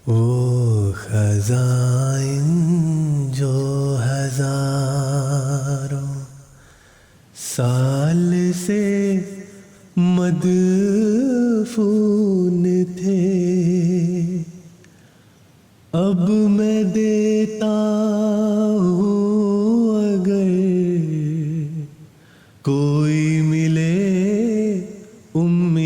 وہ خزائن جو ہزاروں سال سے مدفون تھے، اب میں دیتا ہوں اگر کوئی ملے امیدوار،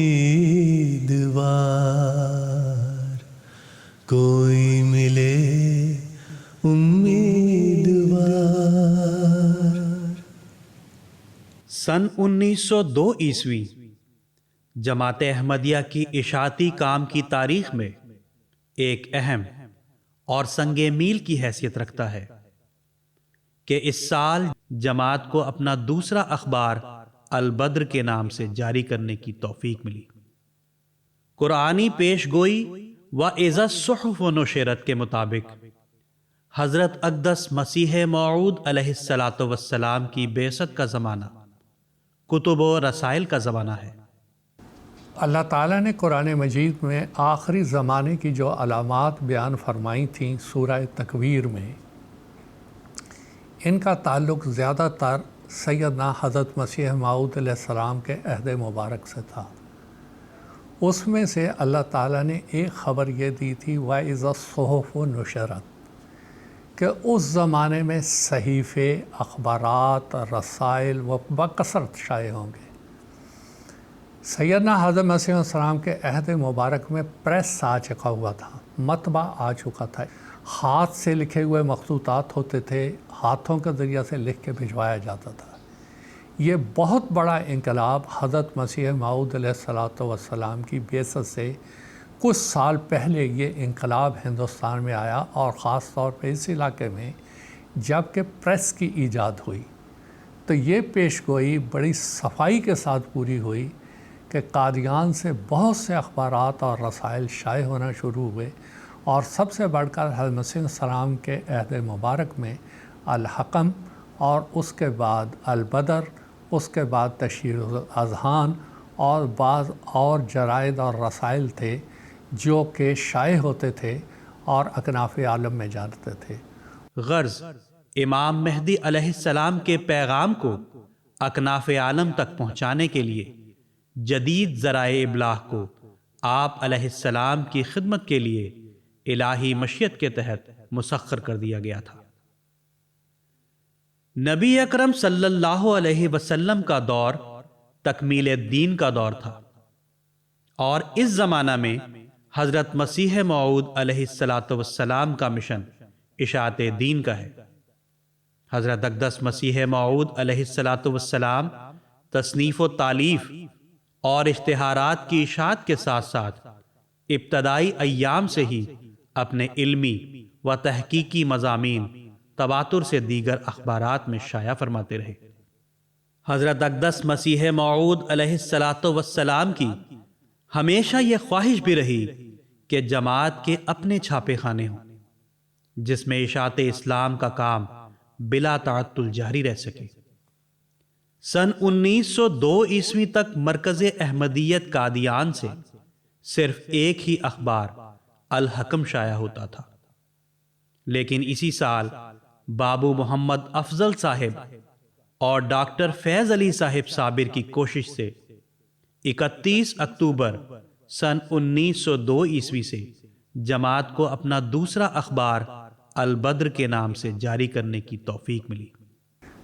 کوئی ملے امیدوار۔ سن 1902 عیسوی جماعت احمدیہ کی اشاعتی کام کی تاریخ میں ایک اہم اور سنگ میل کی حیثیت رکھتا ہے کہ اس سال جماعت کو اپنا دوسرا اخبار البدر کے نام سے جاری کرنے کی توفیق ملی۔ قرآنی پیش گوئی و اذا الصحف نشرت کے مطابق حضرت اقدس مسیح موعود علیہ السلام کی بعثت کا زمانہ کتب و رسائل کا زمانہ ہے۔ اللہ تعالیٰ نے قرآن مجید میں آخری زمانے کی جو علامات بیان فرمائی تھیں سورہ تکویر میں، ان کا تعلق زیادہ تر سیدنا حضرت مسیح موعود علیہ السلام کے عہد مبارک سے تھا۔ اس میں سے اللہ تعالیٰ نے ایک خبر یہ دی تھی وَإِذَا الصُّحُفُ نُشِرَتْ، کہ اس زمانے میں صحیفے، اخبارات، رسائل و بکثرت شائع ہوں گے۔ سیدنا حضرت مسیح علیہ السلام کے عہد مبارک میں پریس آ چکا ہوا تھا، مطبع آ چکا تھا، ہاتھ سے لکھے ہوئے مخطوطات ہوتے تھے، ہاتھوں کے ذریعے سے لکھ کے بھجوایا جاتا تھا۔ یہ بہت بڑا انقلاب حضرت مسیح موعود علیہ السلام کی بعثت سے کچھ سال پہلے یہ انقلاب ہندوستان میں آیا، اور خاص طور پہ اس علاقے میں جب کہ پریس کی ایجاد ہوئی تو یہ پیش گوئی بڑی صفائی کے ساتھ پوری ہوئی کہ قادیان سے بہت سے اخبارات اور رسائل شائع ہونا شروع ہوئے، اور سب سے بڑھ کر حضرت مسیح علیہ السلام کے عہد مبارک میں الحکم، اور اس کے بعد البدر، اس کے بعد تشہیر الاذہان اور بعض اور جرائد اور رسائل تھے جو کہ شائع ہوتے تھے اور اکناف عالم میں جانتے تھے۔ غرض امام مہدی علیہ السلام کے پیغام کو اکناف عالم تک پہنچانے کے لیے جدید ذرائع ابلاغ کو آپ علیہ السلام کی خدمت کے لیے الہی مشیت کے تحت مسخر کر دیا گیا تھا۔ نبی اکرم صلی اللہ علیہ وسلم کا دور تکمیل دین کا دور تھا، اور اس زمانہ میں حضرت مسیح موعود علیہ السلام کا مشن اشاعت دین کا ہے۔ حضرت اقدس مسیح موعود علیہ السلام تصنیف و تالیف اور اشتہارات کی اشاعت کے ساتھ ساتھ ابتدائی ایام سے ہی اپنے علمی و تحقیقی مضامین تواتر سے دیگر اخبارات میں شائع فرماتے رہے۔ حضرت اقدس مسیح موعود علیہ السلام کی ہمیشہ یہ خواہش بھی رہی کہ جماعت کے اپنے چھاپے خانے ہوں جس میں اشاعت اسلام کا کام بلا تعطل جاری رہ سکے۔ سن 1902 عیسوی تک مرکز احمدیت قادیان سے صرف ایک ہی اخبار الحکم شائع ہوتا تھا، لیکن اسی سال بابو محمد افضل صاحب اور ڈاکٹر فیض علی صاحب صابر کی کوشش سے 31 اکتوبر سن 1902 عیسوی سے جماعت کو اپنا دوسرا اخبار البدر کے نام سے جاری کرنے کی توفیق ملی۔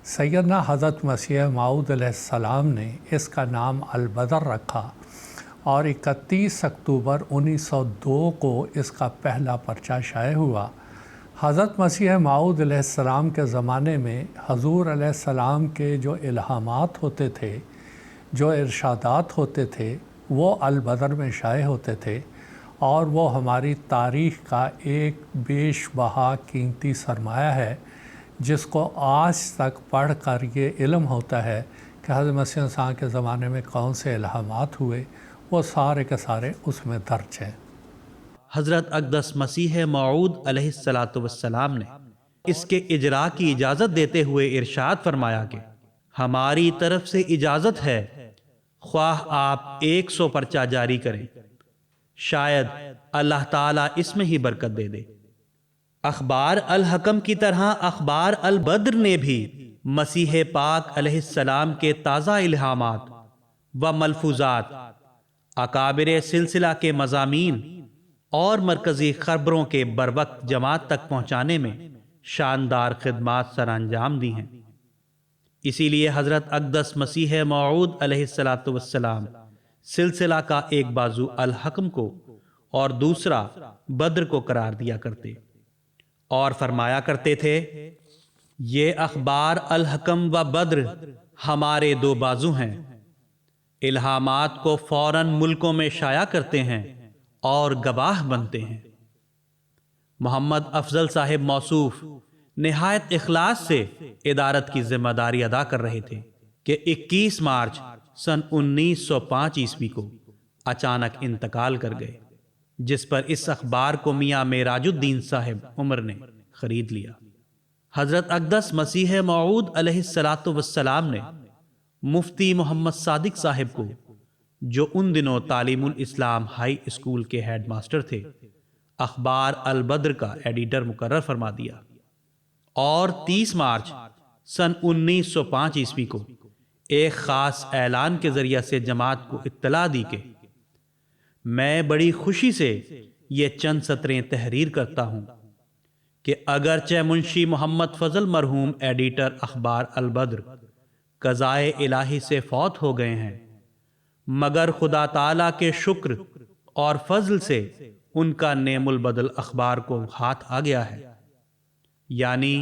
سیدنا حضرت مسیح موعود علیہ السلام نے اس کا نام البدر رکھا، اور 31 اکتوبر 1902 کو اس کا پہلا پرچہ شائع ہوا۔ حضرت مسیح موعود علیہ السلام کے زمانے میں حضور علیہ السلام کے جو الہامات ہوتے تھے، جو ارشادات ہوتے تھے، وہ البدر میں شائع ہوتے تھے، اور وہ ہماری تاریخ کا ایک بیش بہا قیمتی سرمایہ ہے جس کو آج تک پڑھ کر یہ علم ہوتا ہے کہ حضرت مسیح علیہ السلام کے زمانے میں کون سے الہامات ہوئے، وہ سارے کے سارے اس میں درج ہیں۔ حضرت اقدس مسیح موعود علیہ السلام نے اس کے اجراء کی اجازت دیتے ہوئے ارشاد فرمایا کہ ہماری طرف سے اجازت ہے، خواہ آپ 100 پرچہ جاری کریں، شاید اللہ تعالیٰ اس میں ہی برکت دے دے۔ اخبار الحکم کی طرح اخبار البدر نے بھی مسیح پاک علیہ السلام کے تازہ الہامات و ملفوظات، اکابر سلسلہ کے مضامین اور مرکزی خبروں کے بروقت جماعت تک پہنچانے میں شاندار خدمات سر انجام دی ہیں۔ اسی لیے حضرت اقدس مسیح موعود علیہ السلام سلسلہ کا ایک بازو الحکم کو اور دوسرا بدر کو قرار دیا کرتے اور فرمایا کرتے تھے، یہ اخبار الحکم و بدر ہمارے دو بازو ہیں، الہامات کو فوراً ملکوں میں شائع کرتے ہیں اور گواہ بنتے ہیں۔ محمد افضل صاحب موصوف نہایت اخلاص سے ادارت کی ذمہ داری ادا کر رہے تھے کہ 21 مارچ سن 1905 عیسوی کو اچانک انتقال کر گئے، جس پر اس اخبار کو میاں معراج الدین صاحب عمر نے خرید لیا۔ حضرت اقدس مسیح موعود علیہ السلام نے مفتی محمد صادق صاحب کو، جو ان دنوں تعلیم الاسلام ہائی اسکول کے ہیڈ ماسٹر تھے، اخبار البدر کا ایڈیٹر مقرر فرما دیا اور 30 مارچ سن 1905 عیسوی کو ایک خاص اعلان کے ذریعے سے جماعت کو اطلاع دی کہ میں بڑی خوشی سے یہ چند سطریں تحریر کرتا ہوں کہ اگرچہ منشی محمد فضل مرحوم ایڈیٹر اخبار البدر قضائے الہی سے فوت ہو گئے ہیں، مگر خدا تعالیٰ کے شکر اور فضل سے ان کا نعم البدل اخبار کو ہاتھ آ گیا ہے، یعنی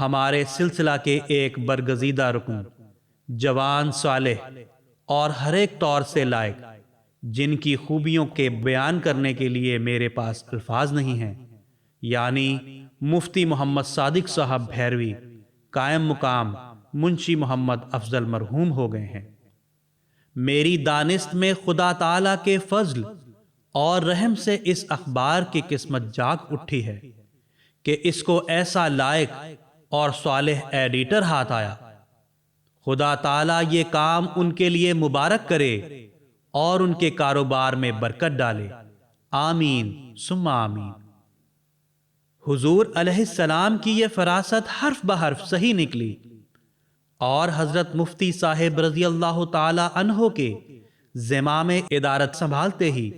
ہمارے سلسلہ کے ایک برگزیدہ رکن، جوان، صالح اور ہر ایک طور سے لائق، جن کی خوبیوں کے بیان کرنے کے لیے میرے پاس الفاظ نہیں ہیں، یعنی مفتی محمد صادق صاحب بھیروی قائم مقام منشی محمد افضل مرحوم ہو گئے ہیں۔ میری دانست میں خدا تعالیٰ کے فضل اور رحم سے اس اخبار کی قسمت جاگ اٹھی ہے کہ اس کو ایسا لائق اور صالح ایڈیٹر ہاتھ آیا۔ خدا تعالیٰ یہ کام ان کے لیے مبارک کرے اور ان کے کاروبار میں برکت ڈالے، آمین ثم آمین۔ حضور علیہ السلام کی یہ فراست حرف بحرف صحیح نکلی اور حضرت مفتی صاحب رضی اللہ تعالی عنہ کے زمام ادارت سنبھالتے ہی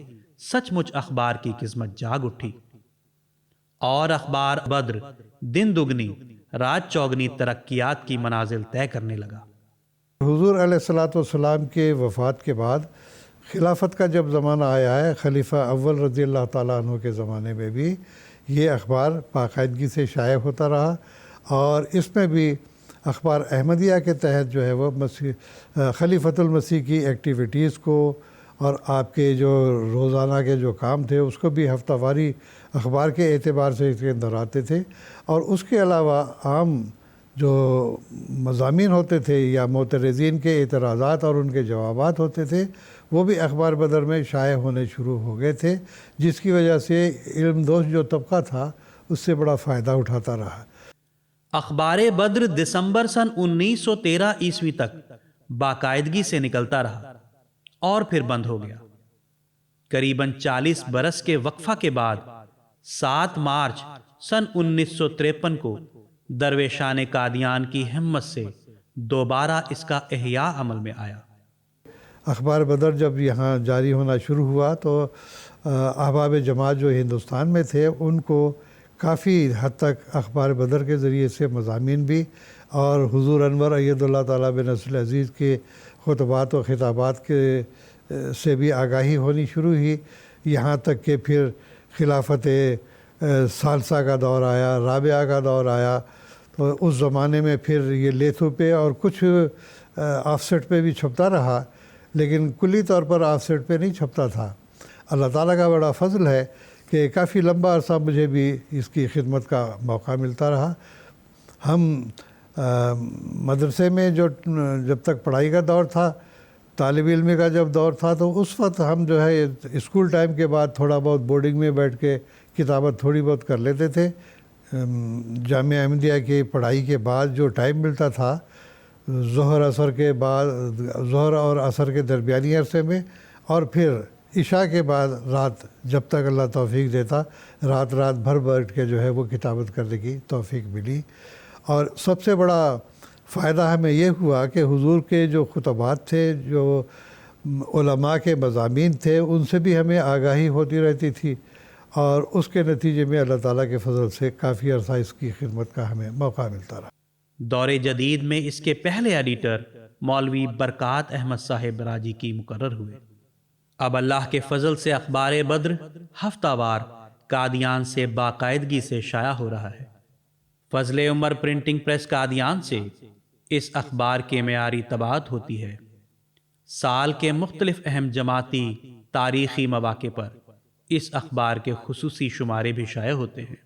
سچ مچ اخبار کی قسمت جاگ اٹھی اور اخبار بدر دن دگنی رات چوگنی ترقیات کی منازل طے کرنے لگا۔ حضور علیہ السلام کے وفات کے بعد خلافت کا جب زمانہ آیا ہے، خلیفہ اول رضی اللہ تعالیٰ عنہ کے زمانے میں بھی یہ اخبار باقاعدگی سے شائع ہوتا رہا، اور اس میں بھی اخبار احمدیہ کے تحت جو ہے وہ خلیفۃ المسیح کی ایکٹیویٹیز کو اور آپ کے جو روزانہ کے جو کام تھے اس کو بھی ہفتہ واری اخبار کے اعتبار سے اس کے اندر آتے تھے، اور اس کے علاوہ عام جو مضامین ہوتے تھے یا معترضین کے اعتراضات اور ان کے جوابات ہوتے تھے وہ بھی اخبار بدر میں شائع ہونے شروع ہو گئے تھے، جس کی وجہ سے علم دوست جو طبقہ تھا اس سے بڑا فائدہ اٹھاتا رہا۔ اخبار بدر دسمبر سن 1913 عیسوی تک باقاعدگی سے نکلتا رہا اور پھر بند ہو گیا۔ قریباً 40 برس کے وقفہ کے بعد 7 مارچ سن 1953 کو درویشان قادیان کی ہمت سے دوبارہ اس کا احیاء عمل میں آیا۔ اخبار بدر جب یہاں جاری ہونا شروع ہوا تو احباب جماعت جو ہندوستان میں تھے ان کو کافی حد تک اخبار بدر کے ذریعے سے مضامین بھی اور حضور انور اید اللہ تعالیٰ بن نصر عزیز کے خطبات و خطابات کے سے بھی آگاہی ہونی شروع ہوئی، یہاں تک کہ پھر خلافت ثالثہ کا دور آیا، رابعہ کا دور آیا، تو اس زمانے میں پھر یہ لیتھو پہ اور کچھ آف سیٹ پہ بھی چھپتا رہا، لیکن کلی طور پر آف سیٹ پہ نہیں چھپتا تھا۔ اللہ تعالیٰ کا بڑا فضل ہے کہ کافی لمبا عرصہ مجھے بھی اس کی خدمت کا موقع ملتا رہا۔ ہم مدرسے میں جب تک پڑھائی کا دور تھا، طالب علمی کا جب دور تھا، تو اس وقت ہم جو ہے اسکول ٹائم کے بعد تھوڑا بہت بورڈنگ میں بیٹھ کے کتابت تھوڑی بہت کر لیتے تھے۔ جامعہ احمدیہ کی پڑھائی کے بعد جو ٹائم ملتا تھا ظہر اثر کے بعد، ظہر اور عصر کے درمیانی عرصے میں، اور پھر عشاء کے بعد رات جب تک اللہ توفیق دیتا رات بھر بیٹھ کے جو ہے وہ کتابت کرنے کی توفیق ملی۔ اور سب سے بڑا فائدہ ہمیں یہ ہوا کہ حضور کے جو خطبات تھے، جو علماء کے مضامین تھے، ان سے بھی ہمیں آگاہی ہوتی رہتی تھی، اور اس کے نتیجے میں اللہ تعالیٰ کے فضل سے کافی عرصہ اس کی خدمت کا ہمیں موقع ملتا رہا۔ دور جدید میں اس کے پہلے ایڈیٹر مولوی برکات احمد صاحب راجی کی مقرر ہوئے۔ اب اللہ کے فضل سے اخبار بدر ہفتہ وار قادیان سے باقاعدگی سے شائع ہو رہا ہے۔ فضل عمر پرنٹنگ پریس قادیان سے اس اخبار کے معیاری طباعت ہوتی ہے۔ سال کے مختلف اہم جماعتی تاریخی مواقع پر اس اخبار کے خصوصی شمارے بھی شائع ہوتے ہیں۔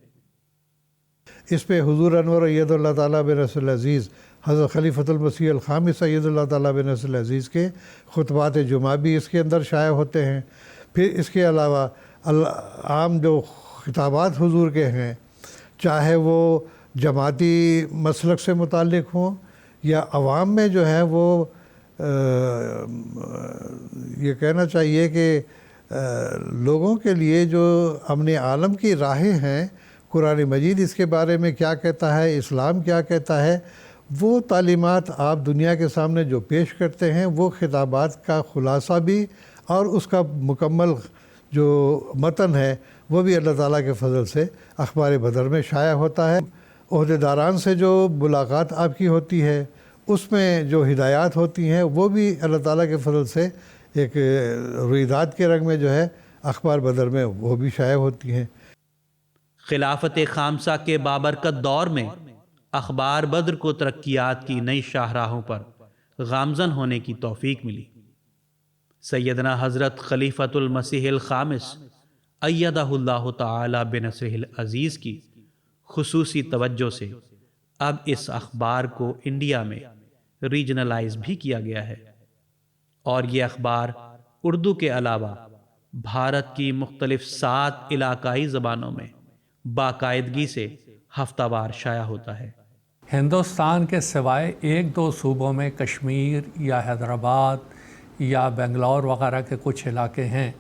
اس پہ حضور انور اید اللہ تعالیٰ بن نصر العزیز حضرت خلیفۃ المسیح الخامس اید اللہ تعالیٰ بن نصر العزیز کے خطبات جمعہ بھی اس کے اندر شائع ہوتے ہیں۔ پھر اس کے علاوہ عام جو خطابات حضور کے ہیں، چاہے وہ جماعتی مسلک سے متعلق ہوں یا عوام میں جو ہے وہ یہ کہنا چاہیے کہ لوگوں کے لیے جو امن عالم کی راہیں ہیں، قرآن مجید اس کے بارے میں کیا کہتا ہے، اسلام کیا کہتا ہے، وہ تعلیمات آپ دنیا کے سامنے جو پیش کرتے ہیں، وہ خطابات کا خلاصہ بھی اور اس کا مکمل جو متن ہے وہ بھی اللہ تعالیٰ کے فضل سے اخبار بدر میں شائع ہوتا ہے۔ عہدیداران سے جو ملاقات آپ کی ہوتی ہے، اس میں جو ہدایات ہوتی ہیں، وہ بھی اللہ تعالیٰ کے فضل سے ایک رویداد کے رنگ میں جو ہے اخبار بدر میں وہ بھی شائع ہوتی ہیں۔ خلافت خامسہ کے بابرکت دور میں اخبار بدر کو ترقیات کی نئی شاہراہوں پر گامزن ہونے کی توفیق ملی۔ سیدنا حضرت خلیفۃ المسیح الخامس ایدہ اللہ تعالی بنصرہ العزیز کی خصوصی توجہ سے اب اس اخبار کو انڈیا میں ریجنلائز بھی کیا گیا ہے، اور یہ اخبار اردو کے علاوہ بھارت کی مختلف 7 علاقائی زبانوں میں باقاعدگی سے ہفتہ وار شائع ہوتا ہے۔ ہندوستان کے سوائے 1-2 صوبوں میں کشمیر یا حیدرآباد یا بنگلور وغیرہ کے کچھ علاقے ہیں،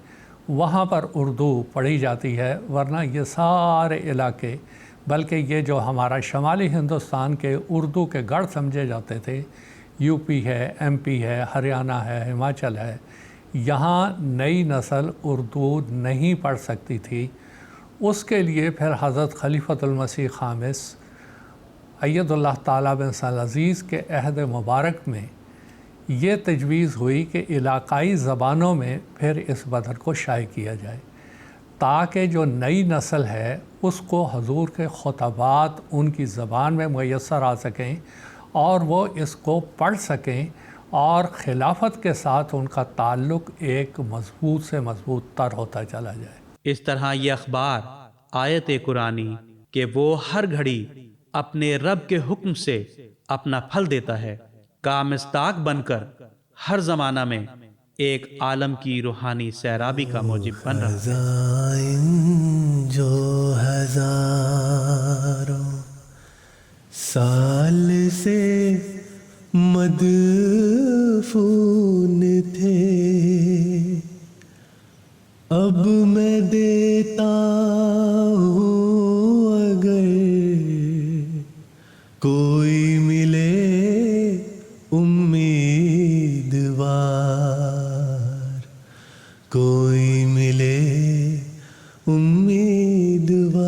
وہاں پر اردو پڑھی جاتی ہے، ورنہ یہ سارے علاقے، بلکہ یہ جو ہمارا شمالی ہندوستان کے اردو کے گڑھ سمجھے جاتے تھے، یو پی ہے، ایم پی ہے، ہریانہ ہے، ہماچل ہے، یہاں نئی نسل اردو نہیں پڑھ سکتی تھی۔ اس کے لیے پھر حضرت خلیفۃ المسیح خامس اید اللہ تعالیٰ بن نصر العزیز کے عہد مبارک میں یہ تجویز ہوئی کہ علاقائی زبانوں میں پھر اس بدر کو شائع کیا جائے، تاکہ جو نئی نسل ہے اس کو حضور کے خطبات ان کی زبان میں میسر آ سکیں اور وہ اس کو پڑھ سکیں، اور خلافت کے ساتھ ان کا تعلق ایک مضبوط سے مضبوط تر ہوتا چلا جائے۔ اس طرح یہ اخبار آیت قرآنی کہ وہ ہر گھڑی اپنے رب کے حکم سے اپنا پھل دیتا ہے کا مصداق بن کر ہر زمانہ میں ایک عالم کی روحانی سیرابی کا موجب بن رہا ہے۔ خزائن جو ہزاروں سال سے مدفون تھے، اب میں دیتا ہوں اگر کوئی ملے امیدوار، کوئی ملے امیدوار۔